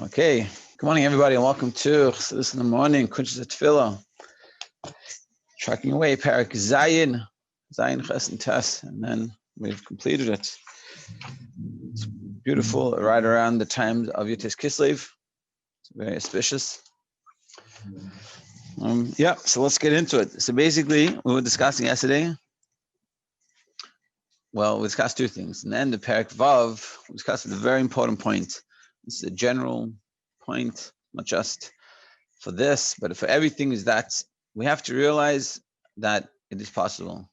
Okay, good morning, everybody, and welcome to Chassidus in the morning. Kuntres Hatefila, tracking away Parak Zayin, Ches and Tes, and then we've completed it. It's beautiful, right around the time of Yotes Kislev. It's very auspicious. So let's get into it. So basically, we were discussing yesterday. Well, we discussed two things. And then the Parak Vav, we discussed a very important point. This is a general point, not just for this, but for everything, is that we have to realize that it is possible.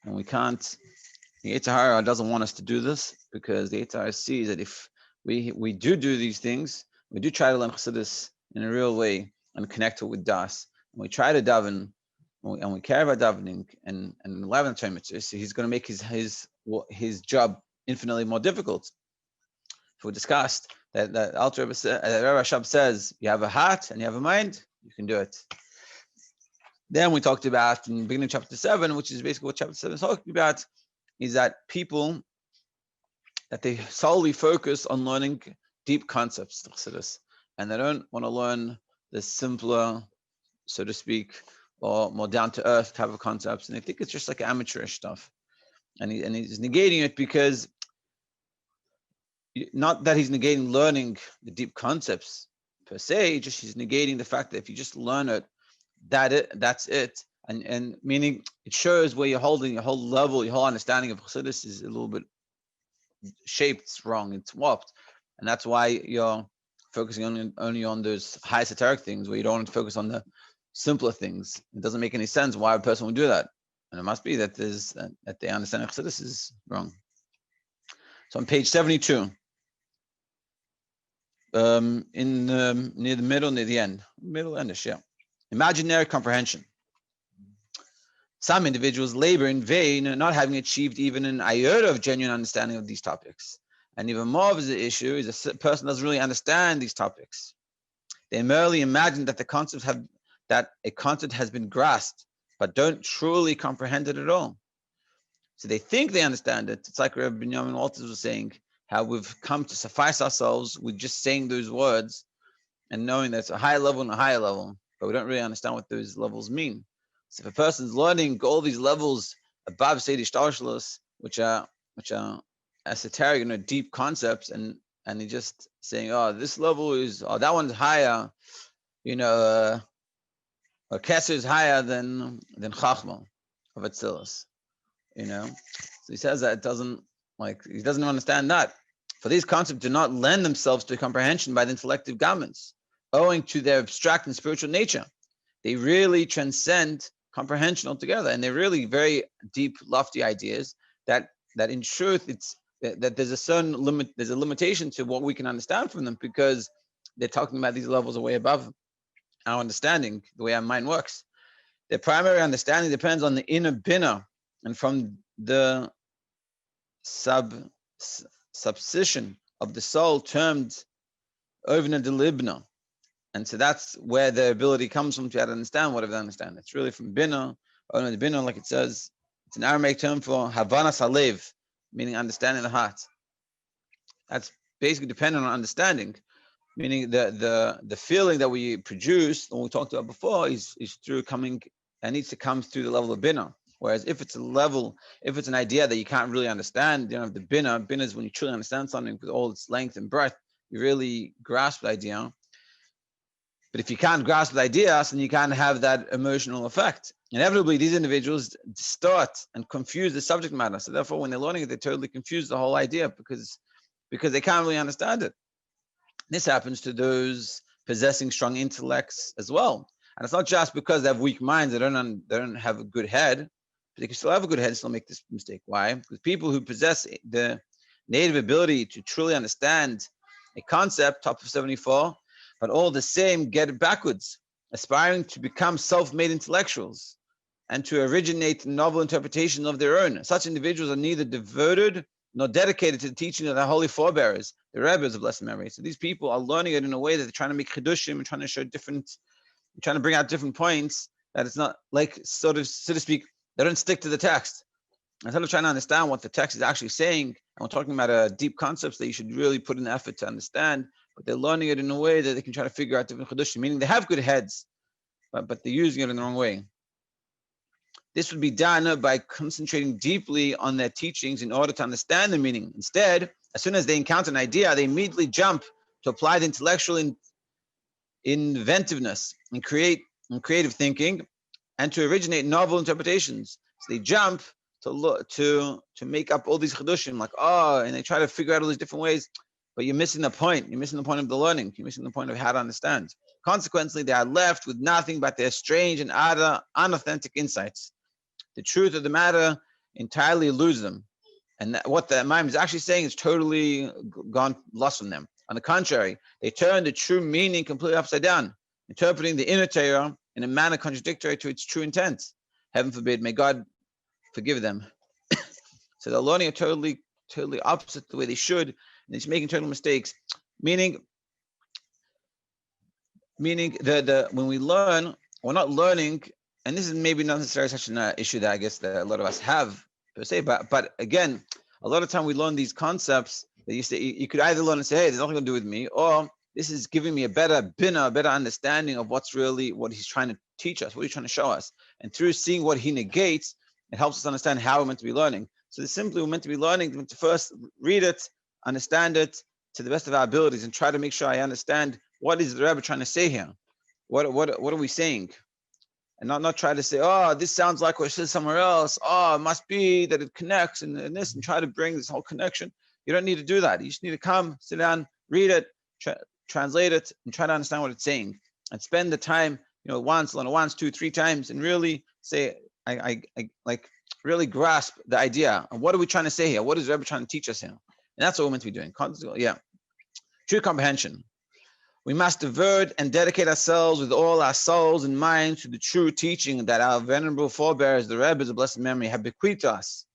And we can't, the Yetzer Hara doesn't want us to do this, because the Yetzer Hara sees that if we do these things, we do try to learn Chassidus in a real way and connect it with Das, and we try to daven, and we care about davening and learn Torah, so he's going to make his job infinitely more difficult. So we discussed that Alter Rebbe Rashab says, you have a heart and you have a mind, you can do it. Then we talked about in the beginning of chapter 7, which is basically what chapter 7 is talking about, is that people, that they solely focus on learning deep concepts, and they don't want to learn the simpler, so to speak, or more down-to-earth type of concepts, and they think it's just like amateurish stuff. And he's negating it because, not that he's negating learning the deep concepts per se, just he's negating the fact that if you just learn it, that's it. And meaning it shows where you're holding your whole level, your whole understanding of Chassidus is a little bit shaped, it's wrong, it's warped. And that's why you're focusing only on those high esoteric things, where you don't want to focus on the simpler things. It doesn't make any sense why a person would do that. And it must be that that they understand Chassidus is wrong. So on page 72, near the middle, near the end, middle-endish, yeah. Imaginary comprehension. Some individuals labor in vain, not having achieved even an iota of genuine understanding of these topics. And even more of the issue is a person doesn't really understand these topics. They merely imagine that a concept has been grasped, but don't truly comprehend it at all. So they think they understand it. It's like Rabbi Binyamin Walters was saying, how we've come to suffice ourselves with just saying those words and knowing that it's a higher level and a higher level, but we don't really understand what those levels mean. So if a person's learning all these levels above Seder Shtalshalos, which are esoteric, deep concepts, and he's just saying, oh, this level is, oh, that one's higher, or Kesser is higher than Chachma of Atzilus, So he says that he doesn't understand that. For these concepts do not lend themselves to comprehension by the intellective garments, owing to their abstract and spiritual nature. They really transcend comprehension altogether, and they're really very deep, lofty ideas that in truth, it's that there's a certain limit, there's a limitation to what we can understand from them, because they're talking about these levels are way above our understanding, the way our mind works. Their primary understanding depends on the inner bina, and from the subsistion of the soul termed ovna de libna. And so that's where the ability comes from to understand whatever they understand. It's really from bina, ovna de bina, like it says, it's an Aramaic term for havana salev, meaning understanding the heart. That's basically dependent on understanding, meaning the feeling that we produce, when we talked about before, is through coming, and needs to come through the level of bina. Whereas if it's an idea that you can't really understand, you don't have the bina. Bina is when you truly understand something with all its length and breadth, you really grasp the idea. But if you can't grasp the idea, then you can't have that emotional effect. Inevitably, these individuals distort and confuse the subject matter. So therefore, when they're learning it, they totally confuse the whole idea because they can't really understand it. This happens to those possessing strong intellects as well. And it's not just because they have weak minds, they don't have a good head. They can still have a good head and still make this mistake. Why? Because people who possess the native ability to truly understand a concept, top of 74, but all the same get it backwards, aspiring to become self-made intellectuals and to originate novel interpretations of their own. Such individuals are neither devoted nor dedicated to the teaching of the holy forebearers, the Rebbes of blessed memory. So these people are learning it in a way that they're trying to make chidushim and trying to show trying to bring out different points, that it's not like, so to speak, they don't stick to the text. Instead of trying to understand what the text is actually saying, and we're talking about deep concepts that you should really put in effort to understand, but they're learning it in a way that they can try to figure out different chidushim, meaning they have good heads, but they're using it in the wrong way. This would be done by concentrating deeply on their teachings in order to understand the meaning. Instead, as soon as they encounter an idea, they immediately jump to apply the intellectual inventiveness and creative thinking, and to originate novel interpretations. So they jump to make up all these chidushim, like and they try to figure out all these different ways. But you're missing the point. You're missing the point of the learning. You're missing the point of how to understand. Consequently, they are left with nothing but their strange and unauthentic insights. The truth of the matter entirely eludes them. And what the Imam is actually saying is totally gone lost from them. On the contrary, they turn the true meaning completely upside down, interpreting the inner Torah in a manner contradictory to its true intent. Heaven forbid, may God forgive them. So they're learning it totally opposite the way they should, and they're making total mistakes. Meaning when we learn, we're not learning, and this is maybe not necessarily such an issue that I guess that a lot of us have per se, but again, a lot of time we learn these concepts that you could either learn and say, hey, there's nothing to do with me, or this is giving me a better understanding of what he's trying to teach us, what he's trying to show us. And through seeing what he negates, it helps us understand how we're meant to be learning. So simply we're meant to be learning, we're meant to first read it, understand it to the best of our abilities, and try to make sure I understand what is the Rebbe trying to say here. What are we saying? And not try to say, this sounds like what it says somewhere else. It must be that it connects and this, and try to bring this whole connection. You don't need to do that. You just need to come, sit down, read it, translate it, and try to understand what it's saying. And spend the time, once, 2, 3 times, and really say, I really grasp the idea. And what are we trying to say here? What is the Rebbe trying to teach us here? And that's what we're meant to be doing. True comprehension. We must divert and dedicate ourselves with all our souls and minds to the true teaching that our venerable forebears, the Rebbes of blessed memory, have bequeathed to us.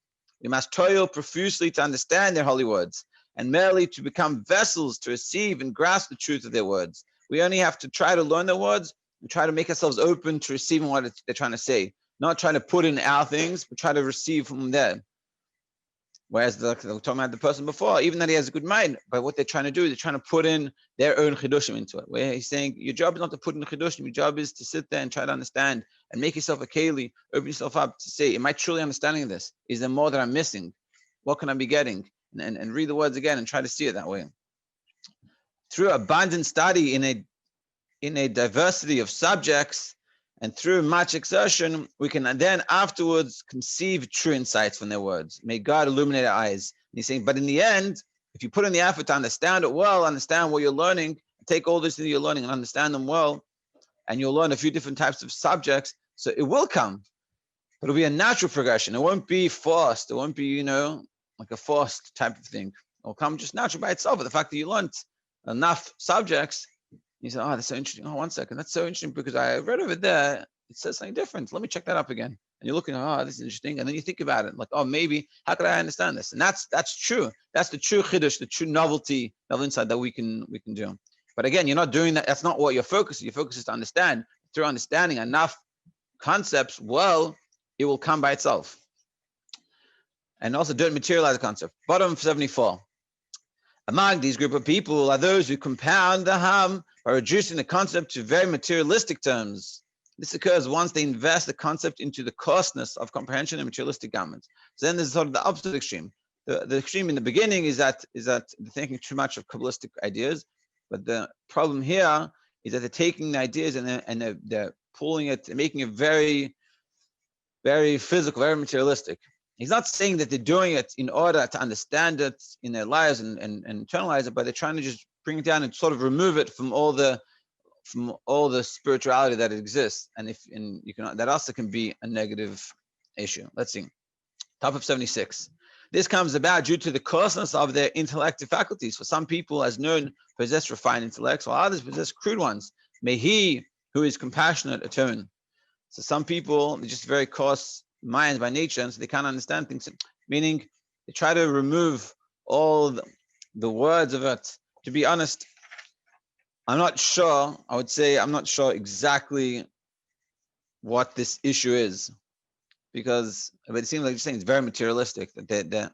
We must toil profusely to understand their holy words, and merely to become vessels to receive and grasp the truth of their words. We only have to try to learn their words and try to make ourselves open to receiving what they're trying to say. Not trying to put in our things, but try to receive from them. Whereas we're talking about the person before, even that he has a good mind, but what they're trying to do is they're trying to put in their own chidushim into it. Where he's saying, your job is not to put in the chidushim, your job is to sit there and try to understand and make yourself a keli, open yourself up to say, am I truly understanding this? Is there more that I'm missing? What can I be getting? And read the words again and try to see it that way. Through abundant study in a diversity of subjects, and through much exertion, we can then afterwards conceive true insights from their words. May God illuminate our eyes. And he's saying, but in the end, if you put in the effort to understand it well, understand what you're learning, take all this things you're learning and understand them well, and you'll learn a few different types of subjects, so it will come. But it'll be a natural progression. It won't be forced. It won't be, like a forced type of thing. It'll come just natural by itself. But the fact that you learned enough subjects, you say, that's so interesting. 1 second, that's so interesting because I read over there, it says something different. Let me check that up again. And you're looking, this is interesting. And then you think about it, like, maybe, how could I understand this? And that's true. That's the true chiddush, the true novel insight that we can do. But again, you're not doing that. That's not what your focus is. Your focus is to understand. Through understanding enough concepts, it will come by itself. And also don't materialize the concept. Bottom 74. Among these group of people are those who compound the ham by reducing the concept to very materialistic terms. This occurs once they invest the concept into the coarseness of comprehension and materialistic garments. So then there's sort of the opposite extreme. The extreme in the beginning is that they're thinking too much of Kabbalistic ideas, but the problem here is that they're taking the ideas and they're pulling it and making it very, very physical, very materialistic. He's not saying that they're doing it in order to understand it in their lives and internalize it, but they're trying to just bring it down and sort of remove it from all the spirituality that exists. And that also can be a negative issue. Let's see. Top of 76. This comes about due to the coarseness of their intellective faculties. For some people, as known, possess refined intellects, while others possess crude ones. May he who is compassionate atone. So some people, they're just very coarse minds by nature, and so they can't understand things, meaning they try to remove all the words of it. To be honest, I'm not sure exactly what this issue is, because it seems like you're saying it's very materialistic, that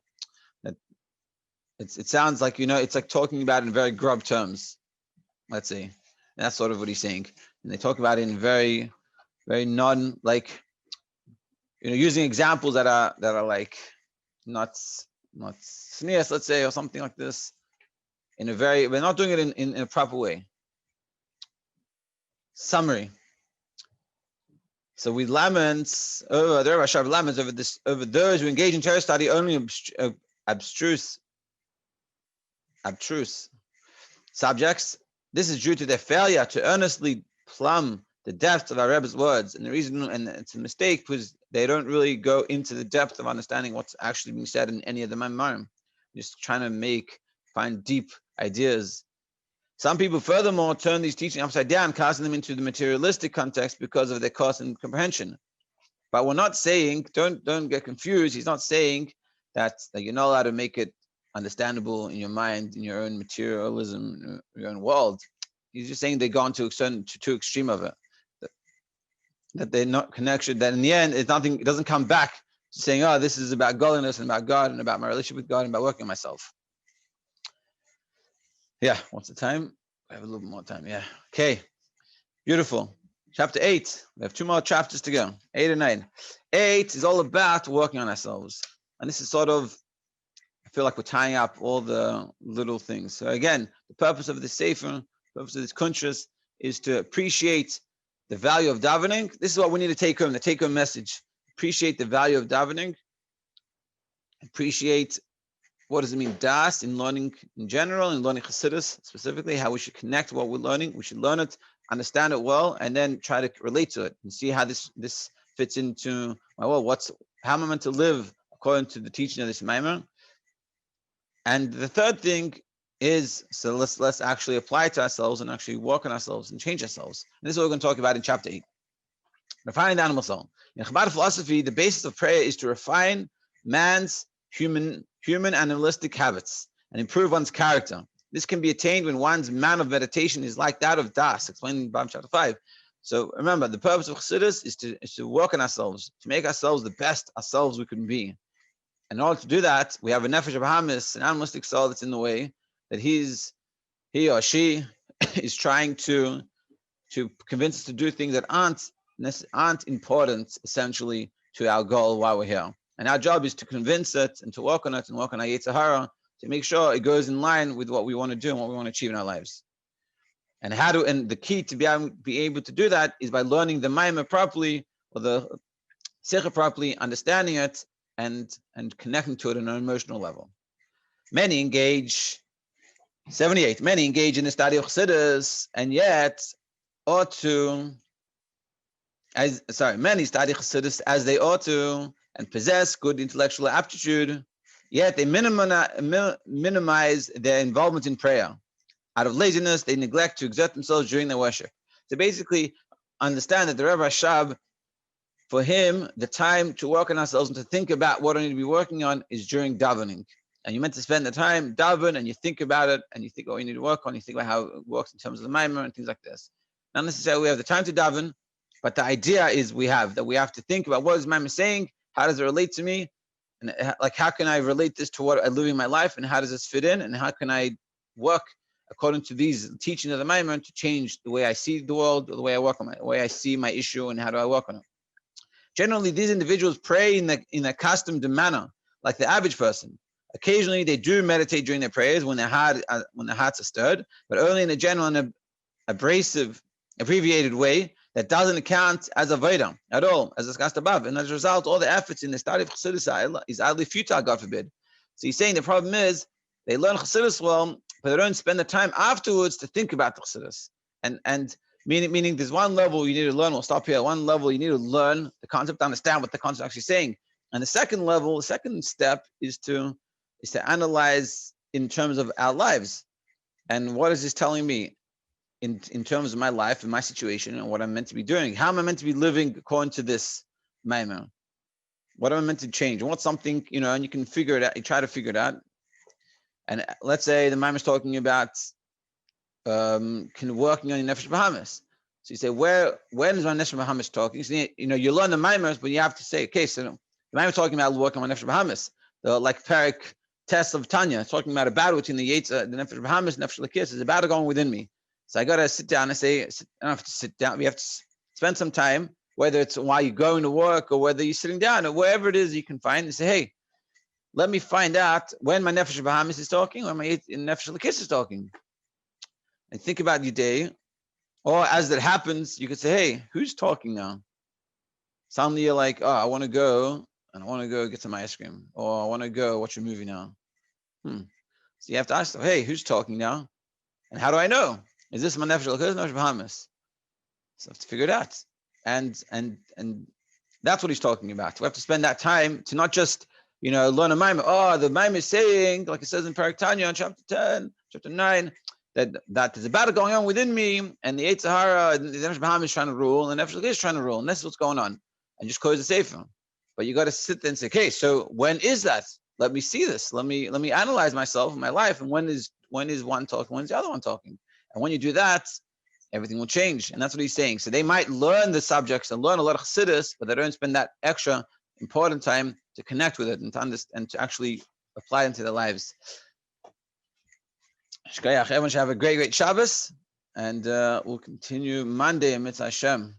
it sounds like, it's like talking about it in very grub terms. let's say. And that's sort of what he's saying. And they talk about it in very, very using examples that are like not sneers, let's say, or something like this. We're not doing it in a proper way. Summary. So we laments over the Rebbe Rashab laments over those who engage in Torah study only abstruse subjects. This is due to their failure to earnestly plumb the depth of our Rebbe's words, and the reason, and it's a mistake, because they don't really go into the depth of understanding what's actually being said in any of the Maimarim. Just trying to find deep ideas. Some people, furthermore, turn these teachings upside down, casting them into the materialistic context because of their cost and comprehension. But we're not saying, don't get confused. He's not saying that you're not allowed to make it understandable in your mind, in your own materialism, in your own world. He's just saying they've gone to too extreme of it. That they're not connected. That in the end, it's nothing. It doesn't come back saying, "Oh, this is about godliness and about God and about my relationship with God and about working on myself." Yeah, what's the time? I have a little bit more time. Yeah. Okay. Beautiful. Chapter 8. We have 2 more chapters to go. 8 and 9. 8 is all about working on ourselves. And this is sort of, I feel like we're tying up all the little things. So again, the purpose of this sefer, the purpose of this kuntres, is to appreciate the value of davening. This is what we need to take home, the take-home message. Appreciate the value of davening. Appreciate what does it mean, das, in learning in general, in learning Chassidus specifically, how we should connect what we're learning. We should learn it, understand it well, and then try to relate to it and see how this fits into my world. How am I meant to live according to the teaching of this Maimon? And the third thing is, so let's actually apply it to ourselves and actually work on ourselves and change ourselves. And this is what we're going to talk about in chapter 8. Refining the animal soul. In Chabad philosophy, the basis of prayer is to refine man's human animalistic habits and improve one's character. This can be attained when one's man of meditation is like that of Das, explained in Bam chapter 5. So remember, the purpose of Chassidus is to work on ourselves, to make ourselves the best ourselves we can be. And in order to do that, we have a nefesh of Bahamis, an animalistic soul that's in the way, that he or she is trying to convince us to do things that aren't important, essentially, to our goal while we're here. And our job is to convince it and to work on it and work on our Yetzer Hara to make sure it goes in line with what we want to do and what we want to achieve in our lives. And the key to be able to do that is by learning the Maimah properly, or the Sikha properly, understanding it and connecting to it on an emotional level. Many engage in the study of Chassidus, and yet many study Chassidus as they ought to and possess good intellectual aptitude, yet they minimize their involvement in prayer. Out of laziness, they neglect to exert themselves during their worship. So basically, understand that the Rebbe Rashab, for him, the time to work on ourselves and to think about what I need to be working on is during davening. And you're meant to spend the time daven, and you think about it, and you think what you need to work on, you think about how it works in terms of the Maimah and things like this. Not necessarily we have the time to daven, but the idea is we have to think about what is Maimah saying, how does it relate to me, and how can I relate this to what I live in my life, and how does this fit in, and how can I work according to these teachings of the Maimah to change the way I see the world, or the way I work on the way I see my issue, and how do I work on it. Generally, these individuals pray in a accustomed manner, like the average person. Occasionally, they do meditate during their prayers when their hearts are stirred, but only in a general and abbreviated way that doesn't count as a Veda at all, as discussed above. And as a result, all the efforts in the study of Chassidus is utterly futile, God forbid. So he's saying the problem is they learn Chassidus well, but they don't spend the time afterwards to think about the Chassidus. And meaning there's one level you need to learn. We'll stop here. One level you need to learn the concept, understand what the concept is actually saying. And the second step is to analyze in terms of our lives. And what is this telling me in terms of my life and my situation and what I'm meant to be doing? How am I meant to be living according to this Maimah? What am I meant to change? And what's something, and you can figure it out, you try to figure it out. And let's say the Maimah is talking about working on your Nefesh Bahamis. So you say, when is my Nefesh Bahamis talking? So, you learn the Maimahs, but you have to say, okay, so the Maimah is talking about working on my Nefesh Bahamis. Like Parak test of Tanya, talking about a battle between the Nefesh Bahamis and Nefesh Lakis, is a battle going within me. So I got to sit down and say, I don't have to sit down. We have to spend some time, whether it's while you're going to work or whether you're sitting down or wherever it is you can find, and say, hey, let me find out when my Nefesh Bahamis is talking or my Nefesh Lakis is talking. And think about your day. Or as that happens, you could say, hey, who's talking now? Suddenly you're like, oh, I want to go get some ice cream. Or I want to go watch a movie now. So you have to ask them, hey, who's talking now? And how do I know? Is this my Nefesh Lakis or Nefesh Bahamis? So I have to figure it out. And that's what he's talking about. We have to spend that time to not just, learn a maimah. Oh, the maimah is saying, like it says in Parak Tanya in chapter 10, chapter 9, that there's a battle going on within me, and the Eight Sahara, the Nefesh Bahamis is trying to rule, and the Nefesh Lakis is trying to rule, and this is what's going on. And just close the sefer. But you got to sit there and say, okay, so when is that? Let me see this. Let me analyze myself and my life, and when is one talking, when is the other one talking? And when you do that, everything will change. And that's what he's saying. So they might learn the subjects and learn a lot of Chassidus, but they don't spend that extra important time to connect with it and to understand and to actually apply it into their lives. Everyone should have a great Shabbos, and we'll continue Monday, Mitzvah Hashem.